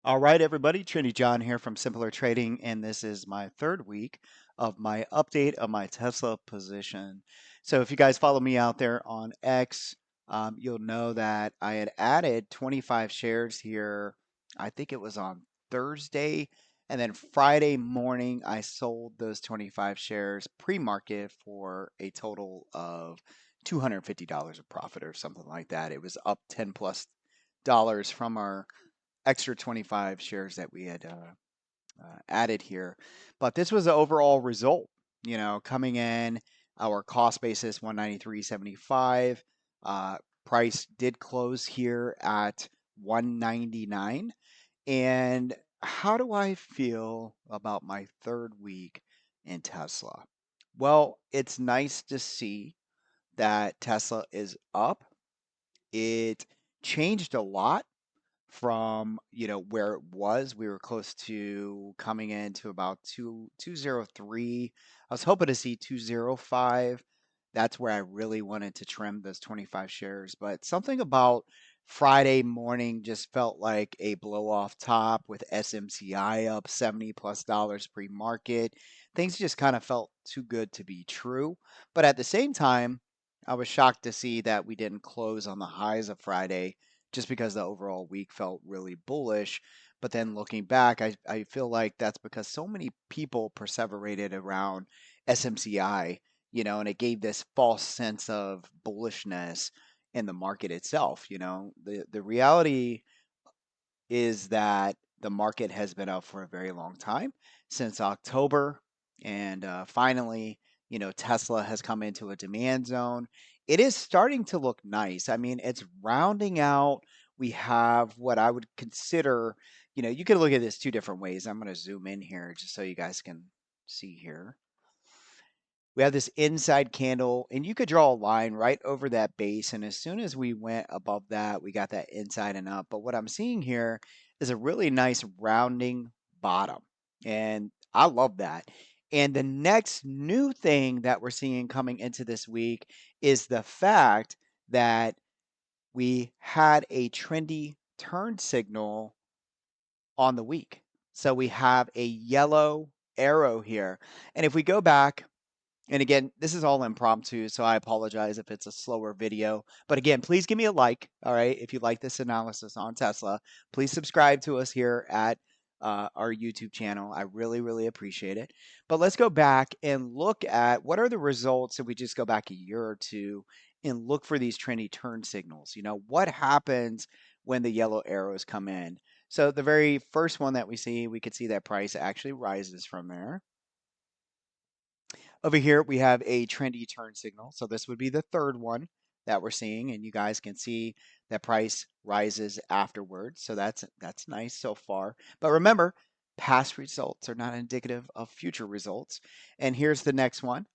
All right, everybody. Trendy John here from Simpler Trading, and this is my third week of my update of my Tesla position. So, if you guys follow me out there on X, you'll know that I had added 25 shares here. I think it was on Thursday, and then Friday morning I sold those 25 shares pre-market for a total of $250 of profit or something like that. It was up 10 plus dollars from our extra 25 shares that we had added here. But this was the overall result. Coming in, our cost basis 193.75. Price did close here at 199. And how do I feel about my third week in Tesla? Well, it's nice to see that Tesla is up. It changed a lot from where it was. We were close to coming into about 203. I was hoping to see 205. That's where I really wanted to trim those 25 shares, but something about Friday morning just felt like a blow off top with SMCI up 70 plus dollars pre-market. Things just kind of felt too good to be true, but at the same time I was shocked to see that we didn't close on the highs of Friday just because the overall week felt really bullish. But then looking back, I feel like that's because so many people perseverated around SMCI, and it gave this false sense of bullishness in the market itself. The reality is that the market has been up for a very long time, since October, and finally, Tesla has come into a demand zone. It is starting to look nice. I mean, it's rounding out. We have what I would consider, you can look at this two different ways. I'm going to zoom in here just so you guys can see here. We have this inside candle, and you could draw a line right over that base. And as soon as we went above that, we got that inside and up. But what I'm seeing here is a really nice rounding bottom. And I love that. And the next new thing that we're seeing coming into this week is the fact that we had a trendy turn signal on the week. So we have a yellow arrow here. And if we go back, and again, this is all impromptu, so I apologize if it's a slower video. But again, please give me a like, all right, if you like this analysis on Tesla. Please subscribe to us here at our YouTube channel. I really, really appreciate it. But let's go back and look at what are the results if we just go back a year or two and look for these trendy turn signals. What happens when the yellow arrows come in? So the very first one that we see, we could see that price actually rises from there. Over here, we have a trendy turn signal. So this would be the third one that we're seeing, and you guys can see that price rises afterwards. So that's nice so far. But remember, past results are not indicative of future results. And here's the next one,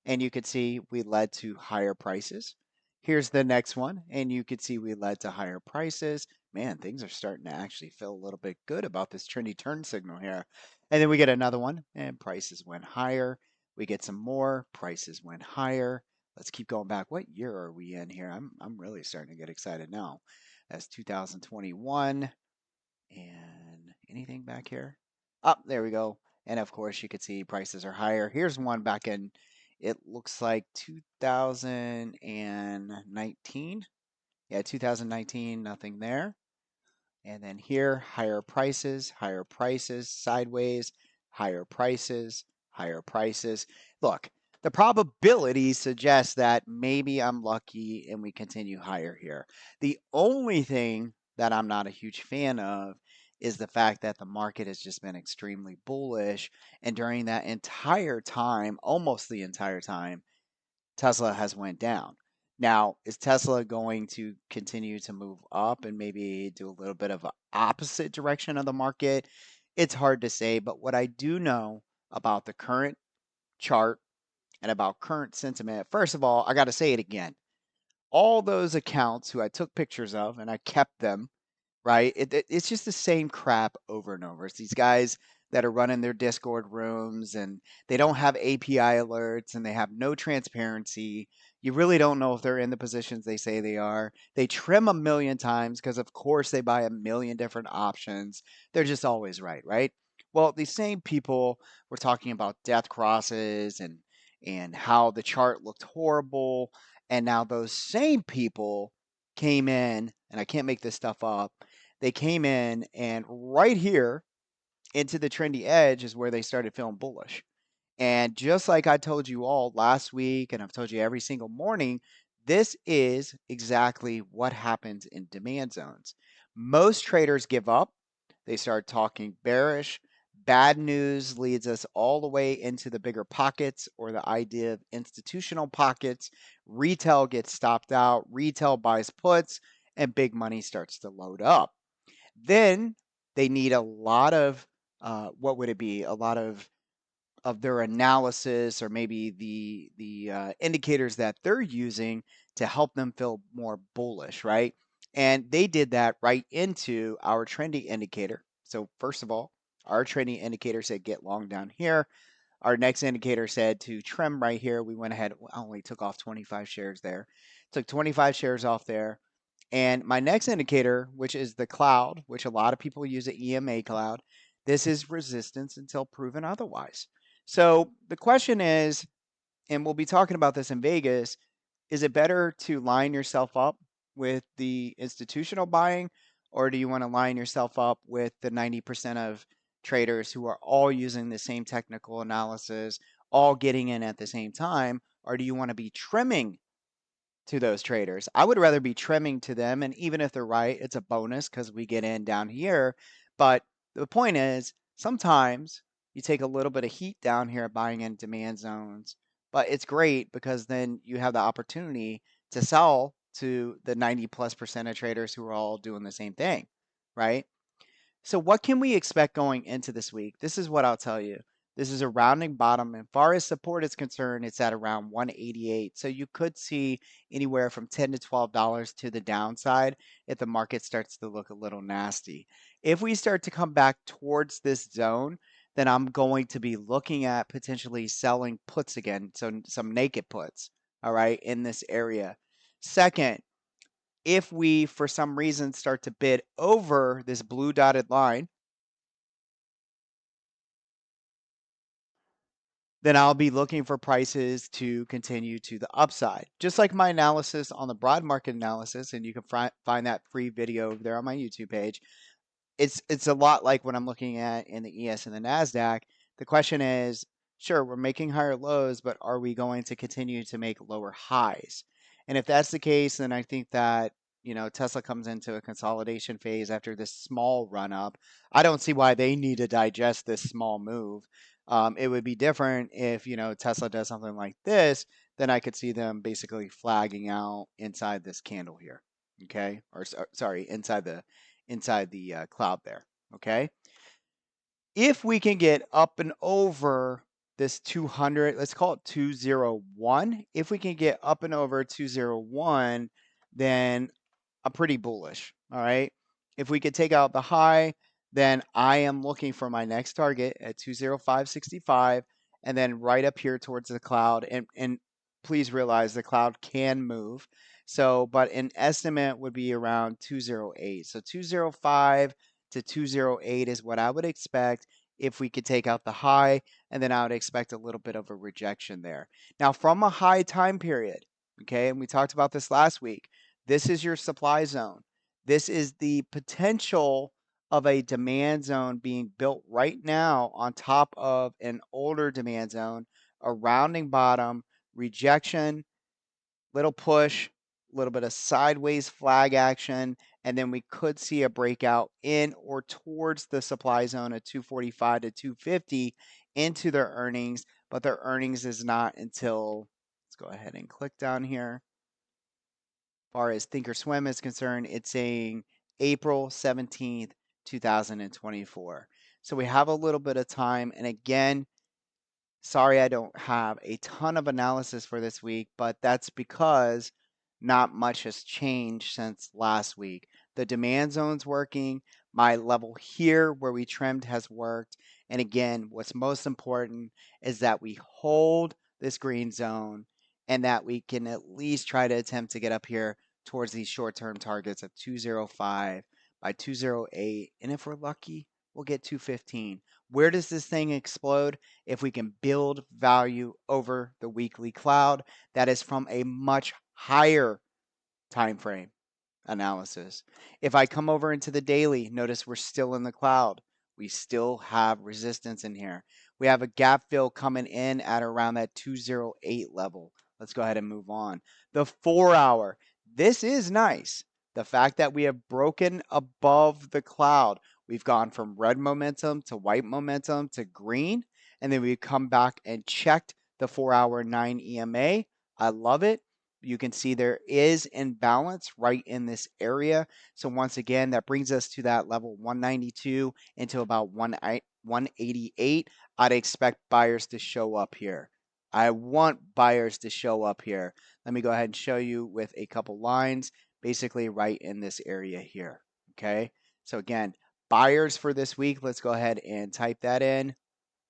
and you could see we led to higher prices. Here's the next one, and you could see we led to higher prices. Man, things are starting to actually feel a little bit good about this trendy turn signal here. And then we get another one, and prices went higher. We get some more, prices went higher. Let's keep going back. What year are we in here? I'm really starting to get excited now. That's 2021. And anything back here? Up there we go. And of course, you could see prices are higher. Here's one back in, it looks like 2019. Yeah, 2019, nothing there. And then here, higher prices, sideways, higher prices, higher prices. Look, the probability suggests that maybe I'm lucky and we continue higher here. The only thing that I'm not a huge fan of is the fact that the market has just been extremely bullish. And during that entire time, almost the entire time, Tesla has went down. Now, is Tesla going to continue to move up and maybe do a little bit of an opposite direction of the market? It's hard to say, but what I do know about the current chart and about current sentiment, first of all, I got to say it again. All those accounts who I took pictures of and I kept them, right? It's just the same crap over and over. It's these guys that are running their Discord rooms and they don't have API alerts and they have no transparency. You really don't know if they're in the positions they say they are. They trim a million times because, of course, they buy a million different options. They're just always right, right? Well, these same people were talking about death crosses and how the chart looked horrible, and now those same people came in, and I can't make this stuff up. They came in, and right here into the trendy edge is where they started feeling bullish. And just like I told you all last week, and I've told you every single morning, this is exactly what happens in demand zones. Most traders give up, they start talking bearish. Bad news leads us all the way into the bigger pockets or the idea of institutional pockets. Retail gets stopped out, retail buys puts, and big money starts to load up. Then they need a lot of what would it be? A lot of their analysis or maybe the indicators that they're using to help them feel more bullish, right? And they did that right into our trendy indicator. So first of all, our trendy indicator said get long down here. Our next indicator said to trim right here. We went ahead, I only took off 25 shares there. Took 25 shares off there. And my next indicator, which is the cloud, which a lot of people use the EMA cloud, this is resistance until proven otherwise. So the question is, and we'll be talking about this in Vegas, is it better to line yourself up with the institutional buying, or do you want to line yourself up with the 90% of traders who are all using the same technical analysis, all getting in at the same time, or do you want to be trimming to those traders? I would rather be trimming to them, and even if they're right, it's a bonus because we get in down here. But the point is, sometimes you take a little bit of heat down here buying in demand zones, but it's great because then you have the opportunity to sell to the 90 plus percent of traders who are all doing the same thing, right? So what can we expect going into this week? This is what I'll tell you. This is a rounding bottom. As far as support is concerned, it's at around 188. So you could see anywhere from $10 to $12 to the downside if the market starts to look a little nasty. If we start to come back towards this zone, then I'm going to be looking at potentially selling puts again, so some naked puts, all right, in this area. Second, if we, for some reason, start to bid over this blue dotted line, then I'll be looking for prices to continue to the upside. Just like my analysis on the broad market analysis, and you can find that free video over there on my YouTube page. It's a lot like what I'm looking at in the ES and the Nasdaq. The question is, sure, we're making higher lows, but are we going to continue to make lower highs? And if that's the case, then I think that Tesla comes into a consolidation phase after this small run up. I don't see why they need to digest this small move. It would be different if Tesla does something like this, then I could see them basically flagging out inside this candle here. Okay, or sorry, inside the cloud there. Okay. If we can get up and over this 200, let's call it 201. If we can get up and over 201, then I'm pretty bullish. All right. If we could take out the high, then I am looking for my next target at 205.65 and then right up here towards the cloud. And please realize the cloud can move. So, but an estimate would be around 208. So 205 to 208 is what I would expect if we could take out the high, and then I would expect a little bit of a rejection there. Now, from a high time period, okay, and we talked about this last week, this is your supply zone. This is the potential of a demand zone being built right now on top of an older demand zone, a rounding bottom, rejection, little push, a little bit of sideways flag action, and then we could see a breakout in or towards the supply zone at 245 to 250 into their earnings, but their earnings is not until, let's go ahead and click down here. As far as Thinkorswim is concerned, it's saying April 17th, 2024. So we have a little bit of time. And again, sorry I don't have a ton of analysis for this week, but that's because not much has changed since last week. The demand zone's working. My level here where we trimmed has worked. And again, what's most important is that we hold this green zone and that we can at least try to attempt to get up here towards these short-term targets of 205 by 208. And if we're lucky, we'll get 215. Where does this thing explode? If we can build value over the weekly cloud, that is from a much higher time frame analysis. If I come over into the daily, notice we're still in the cloud. We still have resistance in here. We have a gap fill coming in at around that 208 level. Let's go ahead and move on. The 4 hour, this is nice. The fact that we have broken above the cloud, we've gone from red momentum to white momentum to green, and then we come back and checked the 4 hour 9 EMA. I love it. You can see there is imbalance right in this area. So once again, that brings us to that level 192 into about 188. I'd expect buyers to show up here. I want buyers to show up here. Let me go ahead and show you with a couple lines, basically right in this area here. Okay. So again, buyers for this week, let's go ahead and type that in.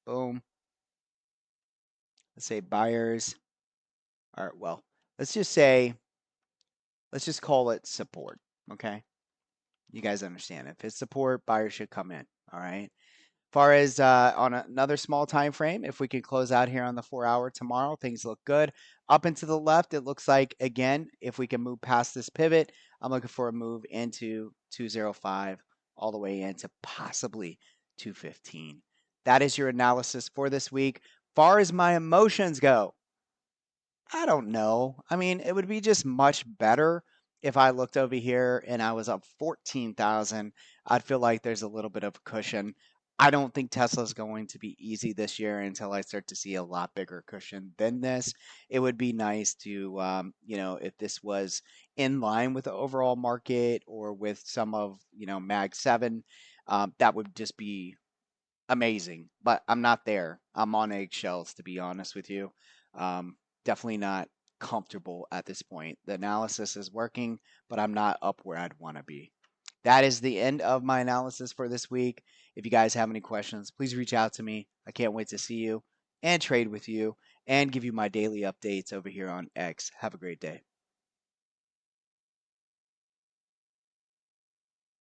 Boom. Let's say buyers. All right. Well, let's just say, let's just call it support. Okay. You guys understand. If it's support, buyers should come in. All right. Far as on another small time frame, if we could close out here on the 4 hour tomorrow, things look good. Up and to the left, it looks like, again, if we can move past this pivot, I'm looking for a move into 205 all the way into possibly 215. That is your analysis for this week. Far as my emotions go, I don't know. I mean, it would be just much better if I looked over here and I was up 14,000. I'd feel like there's a little bit of cushion. I don't think Tesla's going to be easy this year until I start to see a lot bigger cushion than this. It would be nice to, if this was in line with the overall market or with some of, Mag 7, that would just be amazing, but I'm not there. I'm on eggshells, to be honest with you. Definitely not comfortable at this point. The analysis is working, but I'm not up where I'd want to be. That is the end of my analysis for this week. If you guys have any questions, please reach out to me. I can't wait to see you and trade with you and give you my daily updates over here on X. Have a great day.